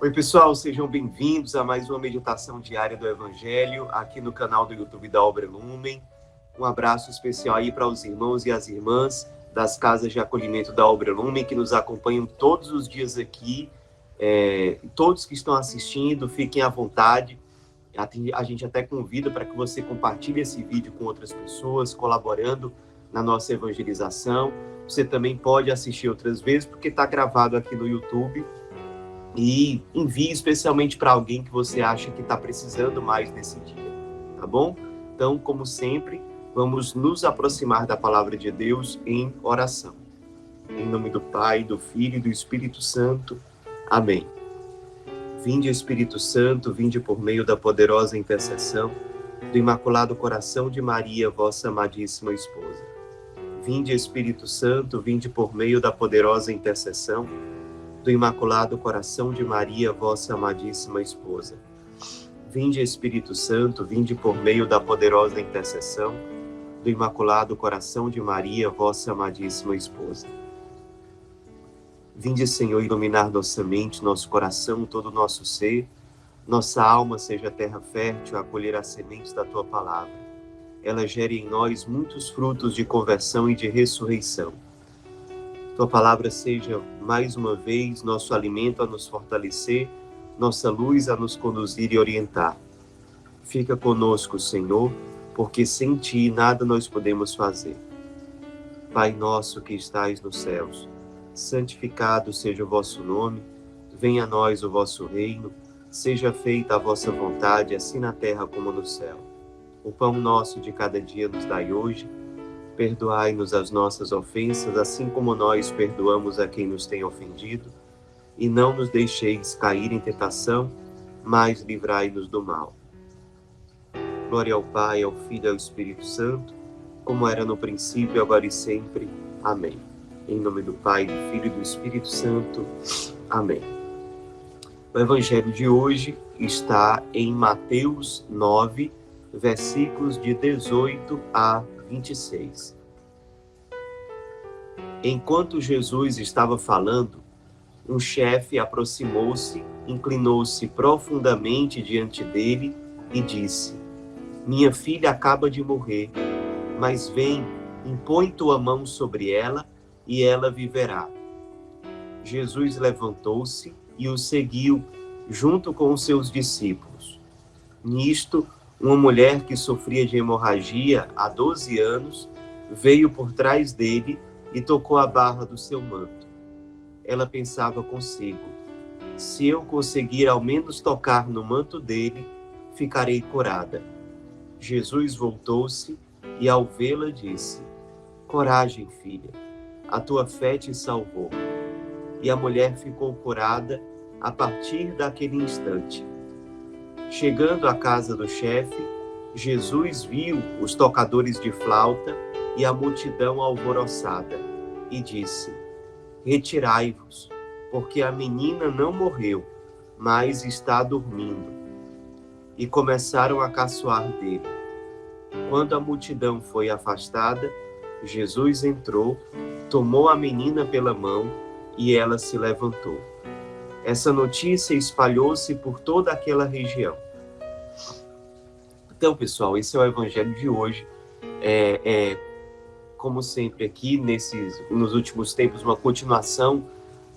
Oi, pessoal, sejam bem-vindos a mais uma meditação diária do Evangelho aqui no canal do YouTube da Obra Lumen. Um abraço especial aí para os irmãos e as irmãs das casas de acolhimento da Obra Lumen que nos acompanham todos os dias aqui. Todos que estão assistindo, fiquem à vontade. A gente até convida para que você compartilhe esse vídeo com outras pessoas, colaborando na nossa evangelização. Você também pode assistir outras vezes, porque está gravado aqui no YouTube. E envie especialmente para alguém que você acha que está precisando mais nesse dia, tá bom? Então, como sempre, vamos nos aproximar da palavra de Deus em oração. Em nome do Pai, do Filho e do Espírito Santo. Amém. Vinde, Espírito Santo, vinde por meio da poderosa intercessão do Imaculado Coração de Maria, vossa amadíssima esposa. Vinde, Espírito Santo, vinde por meio da poderosa intercessão do Imaculado Coração de Maria, vossa amadíssima esposa. Vinde, Espírito Santo, vinde por meio da poderosa intercessão do Imaculado Coração de Maria, vossa amadíssima esposa. Vinde, Senhor, iluminar nossa mente, nosso coração, todo o nosso ser, nossa alma seja terra fértil a acolher as sementes da Tua palavra. Ela gere em nós muitos frutos de conversão e de ressurreição. Tua palavra seja, mais uma vez, nosso alimento a nos fortalecer, nossa luz a nos conduzir e orientar. Fica conosco, Senhor, porque sem Ti nada nós podemos fazer. Pai nosso que estais nos céus, santificado seja o vosso nome, venha a nós o vosso reino, seja feita a vossa vontade, assim na terra como no céu. O pão nosso de cada dia nos dai hoje. Perdoai-nos as nossas ofensas, assim como nós perdoamos a quem nos tem ofendido. E não nos deixeis cair em tentação, mas livrai-nos do mal. Glória ao Pai, ao Filho e ao Espírito Santo, como era no princípio, agora e sempre. Amém. Em nome do Pai, do Filho e do Espírito Santo. Amém. O Evangelho de hoje está em Mateus 9, versículos de 18 a 26. Enquanto Jesus estava falando, um chefe aproximou-se, inclinou-se profundamente diante dele e disse: Minha filha acaba de morrer, mas vem, impõe tua mão sobre ela e ela viverá. Jesus levantou-se e o seguiu, junto com os seus discípulos. Nisto, uma mulher que sofria de hemorragia há 12 anos veio por trás dele e tocou a barra do seu manto. Ela pensava consigo: se eu conseguir ao menos tocar no manto dele, ficarei curada. Jesus voltou-se e, ao vê-la, disse: Coragem, filha, a tua fé te salvou. E a mulher ficou curada a partir daquele instante. Chegando à casa do chefe, Jesus viu os tocadores de flauta e a multidão alvoroçada, e disse: Retirai-vos, porque a menina não morreu, mas está dormindo. E começaram a caçoar dele. Quando a multidão foi afastada, Jesus entrou, tomou a menina pela mão e ela se levantou. Essa notícia espalhou-se por toda aquela região. Então, pessoal, esse é o Evangelho de hoje. Como sempre aqui, nos últimos tempos, uma continuação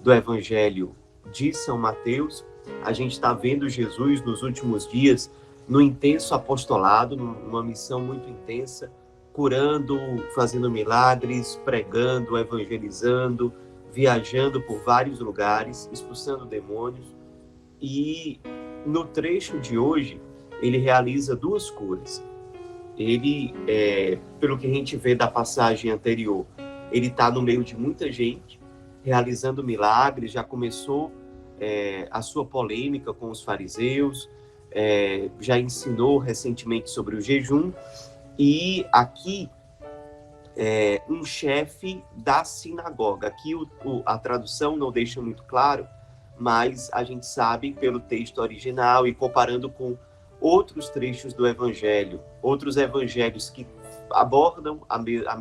do Evangelho de São Mateus. A gente está vendo Jesus nos últimos dias no intenso apostolado, numa missão muito intensa, curando, fazendo milagres, pregando, evangelizando, viajando por vários lugares, expulsando demônios. E no trecho de hoje, ele realiza 2 curas. Ele, pelo que a gente vê da passagem anterior, ele está no meio de muita gente, realizando milagres, já começou a sua polêmica com os fariseus, já ensinou recentemente sobre o jejum, e aqui um chefe da sinagoga. Aqui a tradução não deixa muito claro, mas a gente sabe pelo texto original e comparando com outros trechos do Evangelho, outros evangelhos que abordam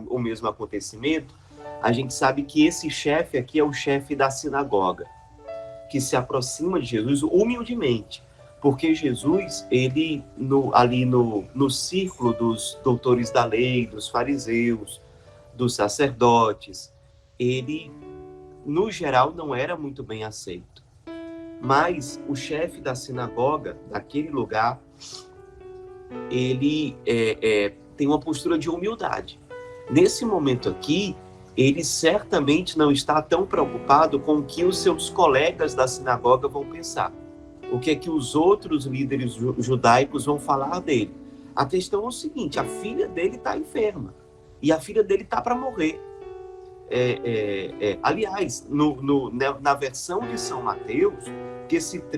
o mesmo acontecimento, a gente sabe que esse chefe aqui é o chefe da sinagoga, que se aproxima de Jesus humildemente, porque Jesus, ele ali no círculo dos doutores da lei, dos fariseus, dos sacerdotes, ele, no geral, não era muito bem aceito. Mas o chefe da sinagoga, daquele lugar, ele tem uma postura de humildade. Nesse momento aqui, ele certamente não está tão preocupado com o que os seus colegas da sinagoga vão pensar. O que é que os outros líderes judaicos vão falar dele. A questão é o seguinte, a filha dele está enferma. E a filha dele está para morrer. Aliás, na versão de São Mateus, que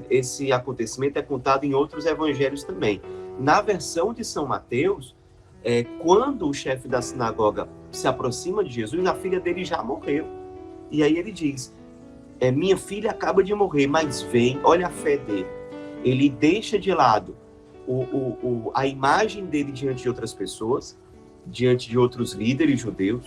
esse acontecimento é contado em outros evangelhos também. Na versão de São Mateus, quando o chefe da sinagoga se aproxima de Jesus, a filha dele já morreu. E aí ele diz, minha filha acaba de morrer, mas vem, olha a fé dele. Ele deixa de lado a imagem dele diante de outras pessoas, diante de outros líderes judeus,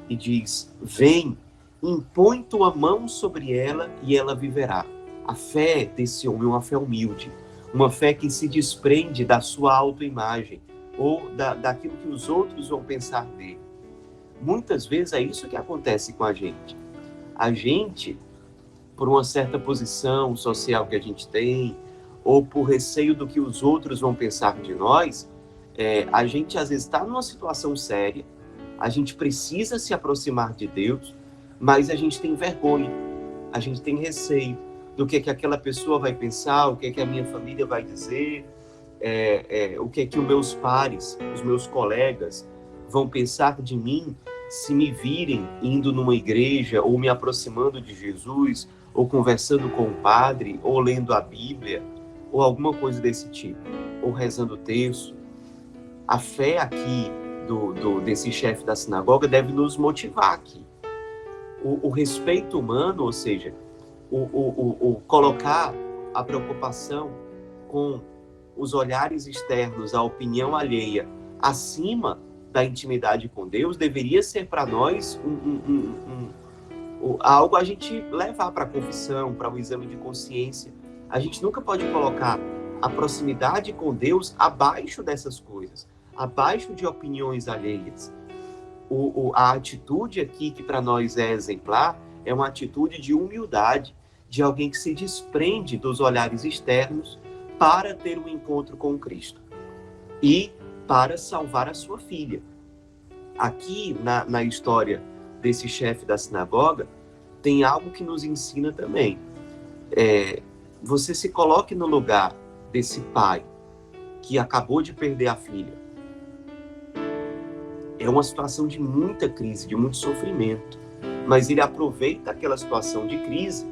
e diz, vem, impõe tua mão sobre ela e ela viverá. A fé desse homem é uma fé humilde, uma fé que se desprende da sua autoimagem, ou daquilo que os outros vão pensar dele. Muitas vezes é isso que acontece com a gente. A gente, por uma certa posição social que a gente tem, ou por receio do que os outros vão pensar de nós, a gente às vezes está numa situação séria, a gente precisa se aproximar de Deus, mas a gente tem vergonha, a gente tem receio do que aquela pessoa vai pensar, o que a minha família vai dizer, o que os meus pares, os meus colegas vão pensar de mim se me virem indo numa igreja, ou me aproximando de Jesus, ou conversando com o padre, ou lendo a Bíblia, ou alguma coisa desse tipo, ou rezando o terço. A fé aqui desse chefe da sinagoga deve nos motivar aqui. O respeito humano, ou seja, o colocar a preocupação com os olhares externos, a opinião alheia, acima da intimidade com Deus, deveria ser para nós algo a gente levar para a confissão, para o exame de consciência. A gente nunca pode colocar a proximidade com Deus abaixo dessas coisas, abaixo de opiniões alheias. A atitude aqui, que para nós é exemplar, é uma atitude de humildade, de alguém que se desprende dos olhares externos para ter um encontro com Cristo e para salvar a sua filha. Aqui, na história desse chefe da sinagoga, tem algo que nos ensina também. Você se coloque no lugar desse pai que acabou de perder a filha. É uma situação de muita crise, de muito sofrimento, mas ele aproveita aquela situação de crise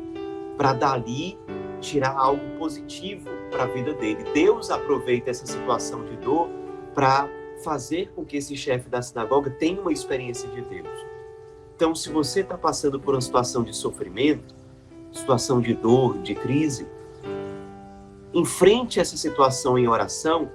para dali tirar algo positivo para a vida dele. Deus aproveita essa situação de dor para fazer com que esse chefe da sinagoga tenha uma experiência de Deus. Então, se você está passando por uma situação de sofrimento, situação de dor, de crise, enfrente essa situação em oração,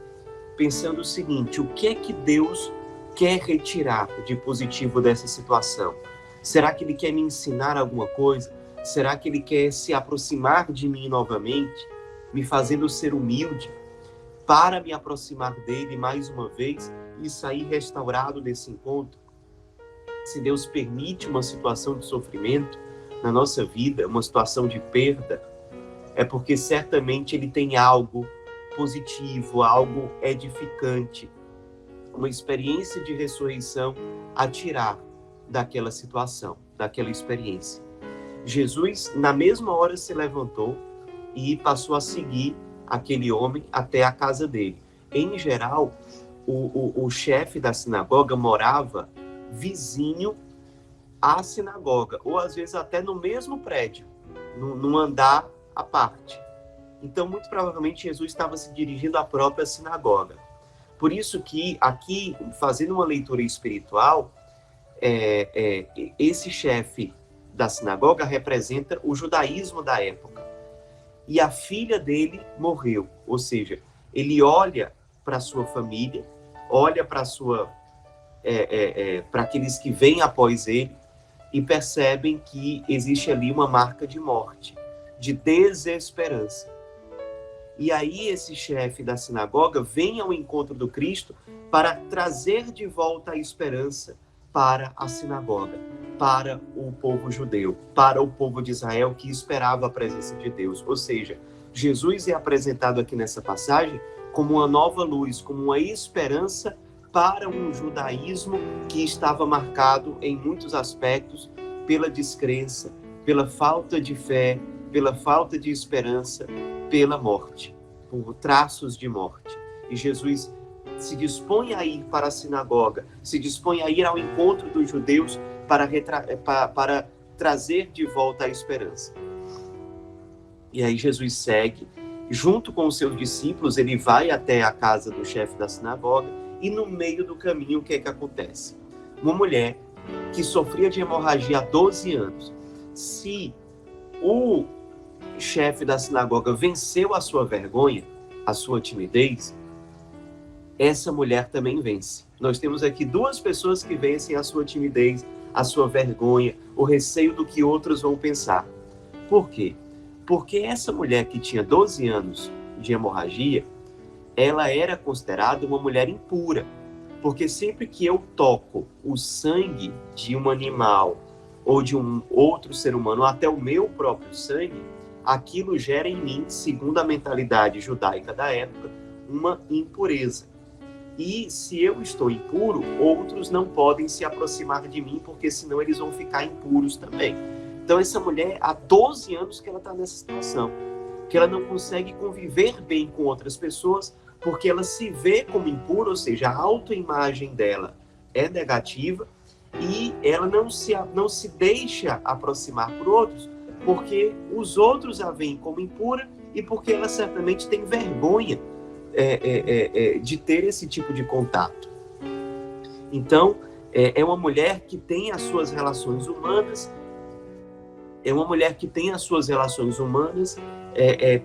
pensando o seguinte: o que é que Deus quer retirar de positivo dessa situação? Será que Ele quer me ensinar alguma coisa? Será que Ele quer se aproximar de mim novamente, me fazendo ser humilde, para me aproximar dele mais uma vez e sair restaurado desse encontro? Se Deus permite uma situação de sofrimento na nossa vida, uma situação de perda, é porque certamente Ele tem algo positivo, algo edificante, uma experiência de ressurreição a tirar daquela situação, daquela experiência. Jesus, na mesma hora, se levantou e passou a seguir aquele homem até a casa dele. Em geral, o chefe da sinagoga morava vizinho à sinagoga, ou às vezes até no mesmo prédio, num andar à parte. Então, muito provavelmente, Jesus estava se dirigindo à própria sinagoga. Por isso que aqui, fazendo uma leitura espiritual, esse chefe da sinagoga representa o judaísmo da época. E a filha dele morreu, ou seja, ele olha para a sua família, olha para para aqueles que vêm após ele e percebem que existe ali uma marca de morte. de desesperança. E aí esse chefe da sinagoga vem ao encontro do Cristo para trazer de volta a esperança para a sinagoga, para o povo judeu, para o povo de Israel que esperava a presença de Deus. Ou seja, Jesus é apresentado aqui nessa passagem como uma nova luz, como uma esperança para um judaísmo que estava marcado em muitos aspectos pela descrença, pela falta de fé, pela falta de esperança, pela morte, por traços de morte. E Jesus se dispõe a ir para a sinagoga, se dispõe a ir ao encontro dos judeus para trazer de volta a esperança. E aí Jesus segue, junto com os seus discípulos, ele vai até a casa do chefe da sinagoga, e no meio do caminho, o que é que acontece? Uma mulher que sofria de hemorragia há 12 anos. Se o chefe da sinagoga venceu a sua vergonha, a sua timidez, essa mulher também vence. Nós temos aqui duas pessoas que vencem a sua timidez, a sua vergonha, o receio do que outros vão pensar. Por quê? Porque essa mulher que tinha 12 anos de hemorragia, ela era considerada uma mulher impura. Porque sempre que eu toco o sangue de um animal ou de um outro ser humano, até o meu próprio sangue, aquilo gera em mim, segundo a mentalidade judaica da época, uma impureza. E se eu estou impuro, outros não podem se aproximar de mim, porque senão eles vão ficar impuros também. Então essa mulher, há 12 anos que ela está nessa situação, que ela não consegue conviver bem com outras pessoas, porque ela se vê como impura, ou seja, a autoimagem dela é negativa, e ela não se deixa aproximar por outros, porque os outros a veem como impura e porque ela certamente tem vergonha de ter esse tipo de contato. Então, é uma mulher que tem as suas relações humanas,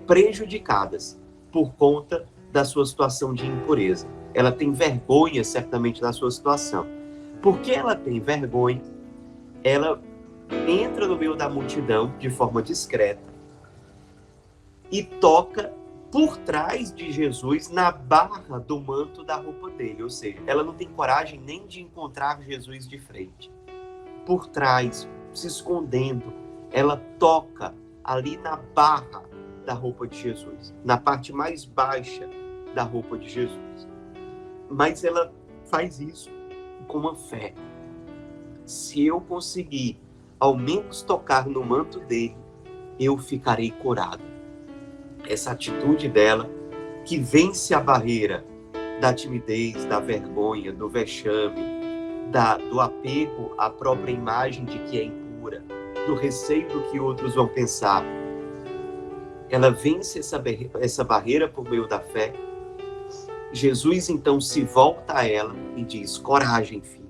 prejudicadas por conta da sua situação de impureza. Ela tem vergonha, certamente, da sua situação. Porque ela tem vergonha, ela entra no meio da multidão de forma discreta e toca por trás de Jesus na barra do manto da roupa dele. Ou seja, ela não tem coragem nem de encontrar Jesus de frente. Por trás, se escondendo, ela toca ali na barra da roupa de Jesus, na parte mais baixa da roupa de Jesus. Mas ela faz isso com uma fé. Se eu conseguir ao menos tocar no manto dele, eu ficarei curado. Essa atitude dela, que vence a barreira da timidez, da vergonha, do vexame, do apego à própria imagem de que é impura, do receio do que outros vão pensar. Ela vence essa barreira por meio da fé. Jesus então se volta a ela e diz: coragem, filha,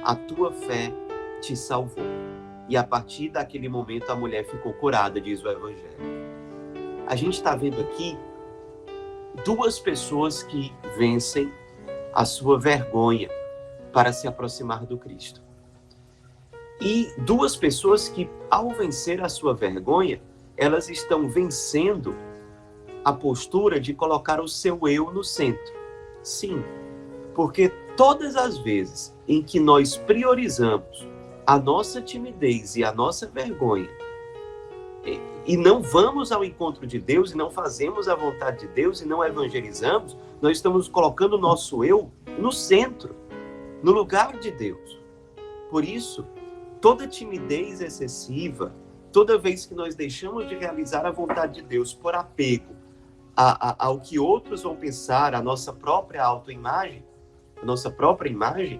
a tua fé te salvou. E a partir daquele momento a mulher ficou curada, diz o Evangelho. A gente está vendo aqui duas pessoas que vencem a sua vergonha para se aproximar do Cristo. E duas pessoas que, ao vencer a sua vergonha, elas estão vencendo a postura de colocar o seu eu no centro. Sim, porque todas as vezes em que nós priorizamos a nossa timidez e a nossa vergonha e não vamos ao encontro de Deus e não fazemos a vontade de Deus e não evangelizamos, nós estamos colocando o nosso eu no centro, no lugar de Deus. Por isso, toda timidez excessiva, toda vez que nós deixamos de realizar a vontade de Deus por apego ao que outros vão pensar, a nossa própria autoimagem, a nossa própria imagem,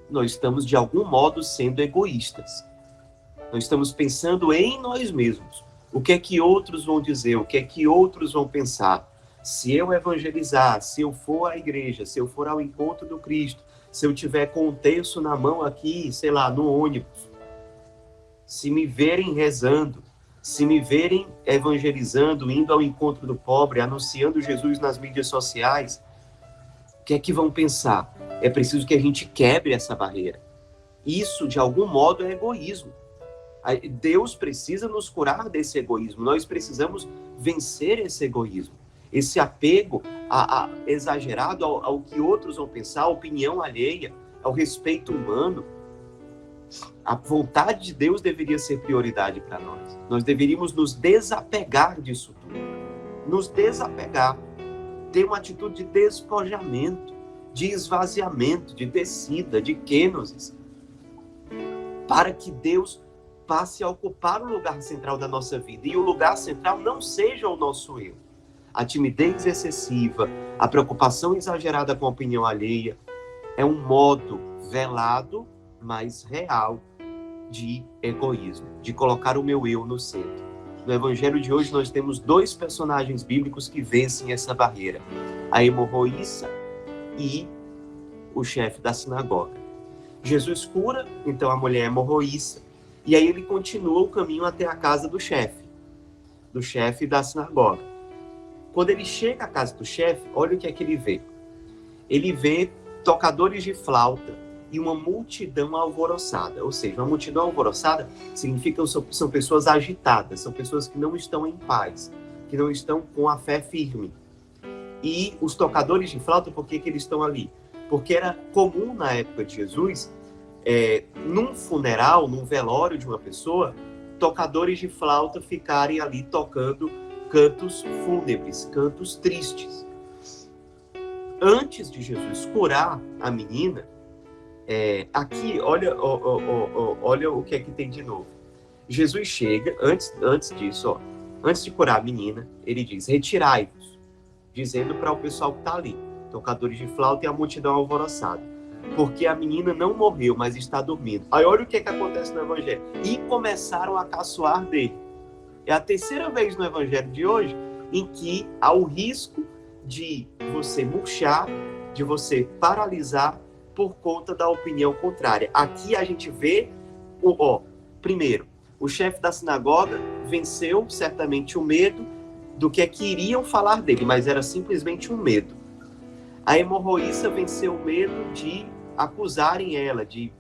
nós estamos de algum modo sendo egoístas. Nós estamos pensando em nós mesmos. O que é que outros vão dizer? O que é que outros vão pensar? Se eu evangelizar, se eu for à igreja, se eu for ao encontro do Cristo, se eu tiver com um terço na mão aqui, sei lá, no ônibus, se me verem rezando, se me verem evangelizando, indo ao encontro do pobre, anunciando Jesus nas mídias sociais, o que é que vão pensar? É preciso que a gente quebre essa barreira. Isso, de algum modo, é egoísmo. Deus precisa nos curar desse egoísmo. Nós precisamos vencer esse egoísmo, esse apego exagerado ao que outros vão pensar, a opinião alheia, ao respeito humano. A vontade de Deus deveria ser prioridade para nós. Nós deveríamos nos desapegar disso tudo. Nos desapegar. Ter uma atitude de despojamento, de esvaziamento, de descida, de kenosis, para que Deus passe a ocupar o lugar central da nossa vida. E o lugar central não seja o nosso eu. A timidez excessiva, a preocupação exagerada com a opinião alheia, é um modo velado, mas real, de egoísmo, de colocar o meu eu no centro. No evangelho de hoje nós temos 2 personagens bíblicos que vencem essa barreira: a hemorroíça e o chefe da sinagoga. Jesus cura, então, a mulher hemorroíça, e aí ele continua o caminho até a casa do chefe da sinagoga. Quando ele chega à casa do chefe, olha o que é que ele vê. Ele vê tocadores de flauta e uma multidão alvoroçada. Ou seja, uma multidão alvoroçada significa que são pessoas agitadas, são pessoas que não estão em paz, que não estão com a fé firme. E os tocadores de flauta, por que eles estão ali? Porque era comum na época de Jesus, num funeral, num velório de uma pessoa, tocadores de flauta ficarem ali tocando cantos fúnebres, cantos tristes. Antes de Jesus curar a menina, aqui, olha o que é que tem de novo. Jesus chega, antes disso, antes de curar a menina, ele diz: retirai-vos, dizendo para o pessoal que está ali, tocadores de flauta e a multidão alvoroçada, porque a menina não morreu, mas está dormindo. Aí olha o que é que acontece no evangelho. E começaram a caçoar dele. É a 3ª vez no evangelho de hoje em que há o risco de você murchar, de você paralisar por conta da opinião contrária. Aqui a gente vê, primeiro, o chefe da sinagoga venceu certamente o medo do que é que iriam falar dele, mas era simplesmente um medo. A hemorroíça venceu o medo de acusarem ela, de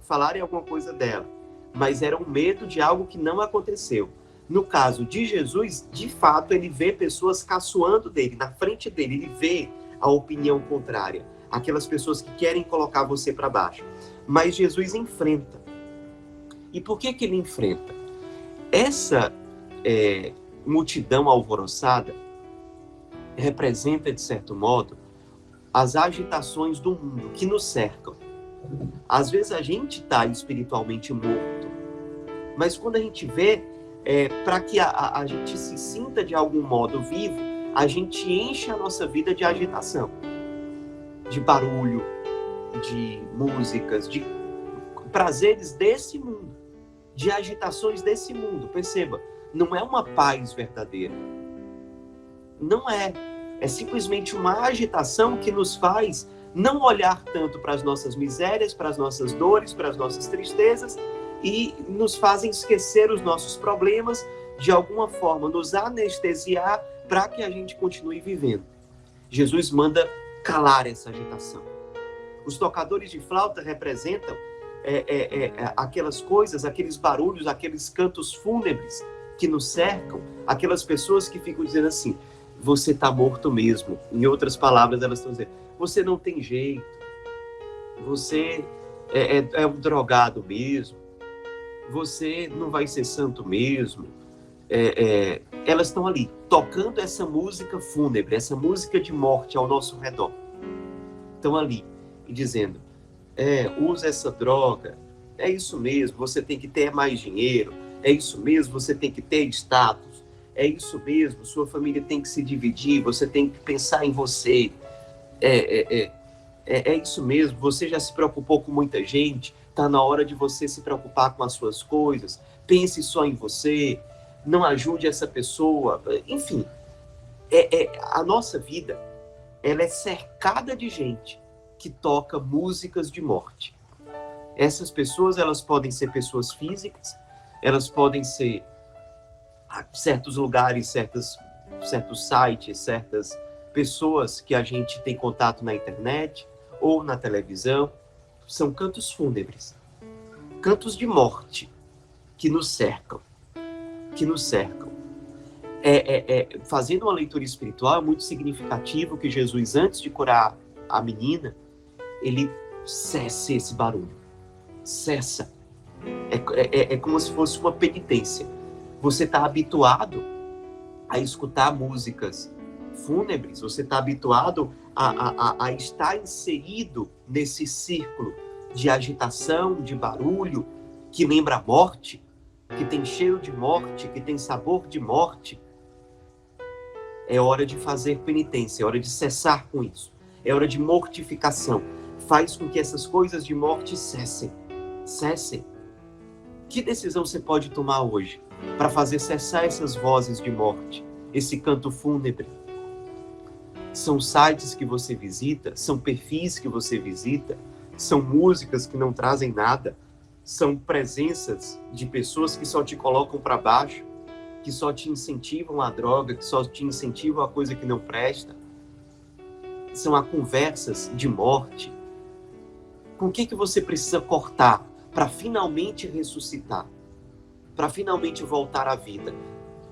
falarem alguma coisa dela, mas era um medo de algo que não aconteceu. No caso de Jesus, de fato, ele vê pessoas caçoando dele, na frente dele, ele vê a opinião contrária, aquelas pessoas que querem colocar você para baixo. Mas Jesus enfrenta. E por que ele enfrenta? Essa multidão alvoroçada representa, de certo modo, as agitações do mundo que nos cercam. Às vezes a gente está espiritualmente morto, mas quando a gente vê, para que a gente se sinta de algum modo vivo, a gente enche a nossa vida de agitação, de barulho, de músicas, de prazeres desse mundo, de agitações desse mundo. Perceba, não é uma paz verdadeira. Não é. É simplesmente uma agitação que nos faz não olhar tanto para as nossas misérias, para as nossas dores, para as nossas tristezas, e nos fazem esquecer os nossos problemas, de alguma forma nos anestesiar para que a gente continue vivendo. Jesus manda calar essa agitação. Os tocadores de flauta representam aquelas coisas, aqueles barulhos, aqueles cantos fúnebres que nos cercam, aquelas pessoas que ficam dizendo assim: você está morto mesmo. Em outras palavras, elas estão dizendo: você não tem jeito, você é um drogado mesmo, você não vai ser santo mesmo. Elas estão ali, tocando essa música fúnebre, essa música de morte ao nosso redor. Estão ali, e dizendo: usa essa droga, é isso mesmo, você tem que ter mais dinheiro, é isso mesmo, você tem que ter status, é isso mesmo, sua família tem que se dividir, você tem que pensar em você, é isso mesmo, você já se preocupou com muita gente, está na hora de você se preocupar com as suas coisas, pense só em você, não ajude essa pessoa. Enfim, a nossa vida, ela é cercada de gente que toca músicas de morte. Essas pessoas, elas podem ser pessoas físicas, elas podem ser certos lugares, certos sites, certas pessoas que a gente tem contato na internet ou na televisão. São cantos fúnebres, cantos de morte. que nos cercam, que nos cercam. Fazendo uma leitura espiritual, é muito significativo que Jesus, antes de curar a menina, ele cessa esse barulho. Cessa. É como se fosse uma penitência. Você está habituado a escutar músicas fúnebres, você está habituado a estar inserido nesse círculo de agitação, de barulho, que lembra a morte, que tem cheiro de morte, que tem sabor de morte. É hora de fazer penitência, é hora de cessar com isso. É hora de mortificação. Faz com que essas coisas de morte cessem. Cessem. Que decisão você pode tomar hoje para fazer cessar essas vozes de morte, esse canto fúnebre? São sites que você visita, são perfis que você visita, são músicas que não trazem nada, são presenças de pessoas que só te colocam para baixo, que só te incentivam a droga, que só te incentivam a coisa que não presta. São as conversas de morte. Com o que você precisa cortar para finalmente ressuscitar? Para finalmente voltar à vida?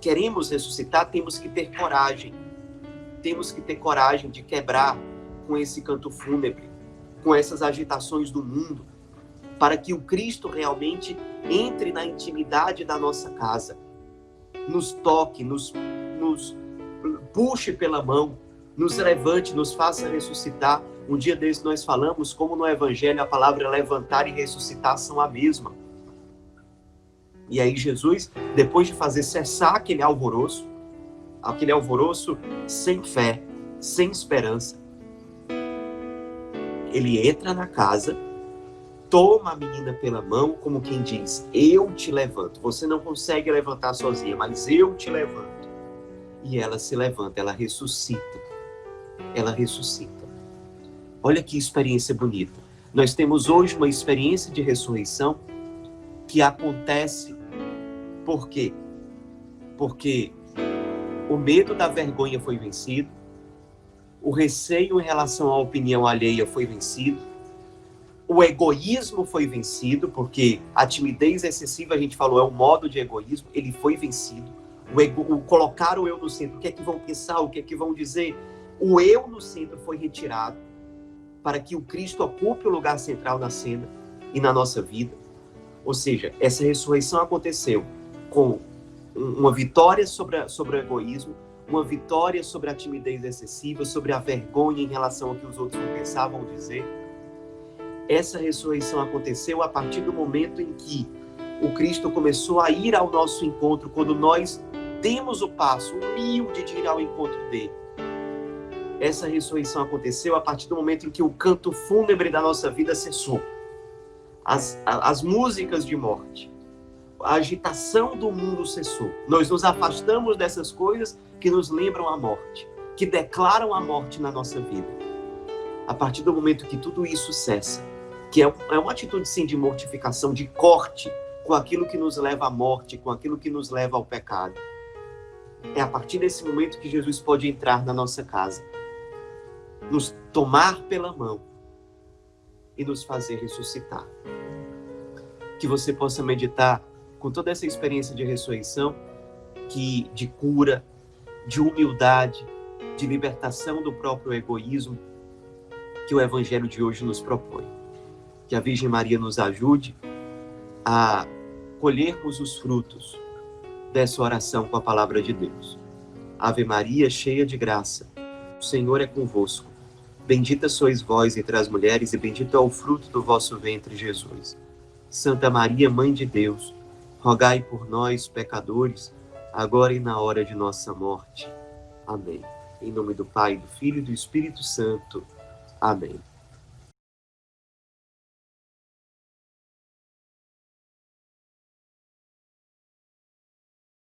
Queremos ressuscitar, temos que ter coragem. Temos que ter coragem de quebrar com esse canto fúnebre, com essas agitações do mundo, para que o Cristo realmente entre na intimidade da nossa casa, nos toque, nos puxe pela mão, nos levante, nos faça ressuscitar. Um dia desse nós falamos como no Evangelho a palavra levantar e ressuscitar são a mesma. E aí Jesus, depois de fazer cessar aquele alvoroço sem fé, sem esperança, ele entra na casa, toma a menina pela mão, como quem diz, eu te levanto. Você não consegue levantar sozinha, mas eu te levanto. E ela se levanta, ela ressuscita. Ela ressuscita. Olha que experiência bonita. Nós temos hoje uma experiência de ressurreição que acontece por quê? Porque o medo da vergonha foi vencido, o receio em relação à opinião alheia foi vencido, o egoísmo foi vencido, porque a timidez excessiva, a gente falou, é um modo de egoísmo, ele foi vencido. O colocar o eu no centro, o que é que vão pensar, o que é que vão dizer, o eu no centro foi retirado, para que o Cristo ocupe o lugar central na cena e na nossa vida. Ou seja, essa ressurreição aconteceu com uma vitória sobre o egoísmo, uma vitória sobre a timidez excessiva, sobre a vergonha em relação ao que os outros não pensavam ou dizer. Essa ressurreição aconteceu a partir do momento em que o Cristo começou a ir ao nosso encontro, quando nós demos o passo humilde de ir ao encontro dele. Essa ressurreição aconteceu a partir do momento em que o canto fúnebre da nossa vida cessou. As músicas de morte, a agitação do mundo cessou. Nós nos afastamos dessas coisas que nos lembram a morte, que declaram a morte na nossa vida. A partir do momento que tudo isso cessa, que é uma atitude sim de mortificação, de corte com aquilo que nos leva à morte, com aquilo que nos leva ao pecado. É a partir desse momento que Jesus pode entrar na nossa casa, nos tomar pela mão e nos fazer ressuscitar. Que você possa meditar com toda essa experiência de ressurreição, de cura, de humildade, de libertação do próprio egoísmo, que o Evangelho de hoje nos propõe. Que a Virgem Maria nos ajude a colhermos os frutos dessa oração com a palavra de Deus. Ave Maria, cheia de graça, o Senhor é convosco. Bendita sois vós entre as mulheres e bendito é o fruto do vosso ventre, Jesus. Santa Maria, Mãe de Deus, rogai por nós, pecadores, agora e na hora de nossa morte. Amém. Em nome do Pai, do Filho e do Espírito Santo. Amém.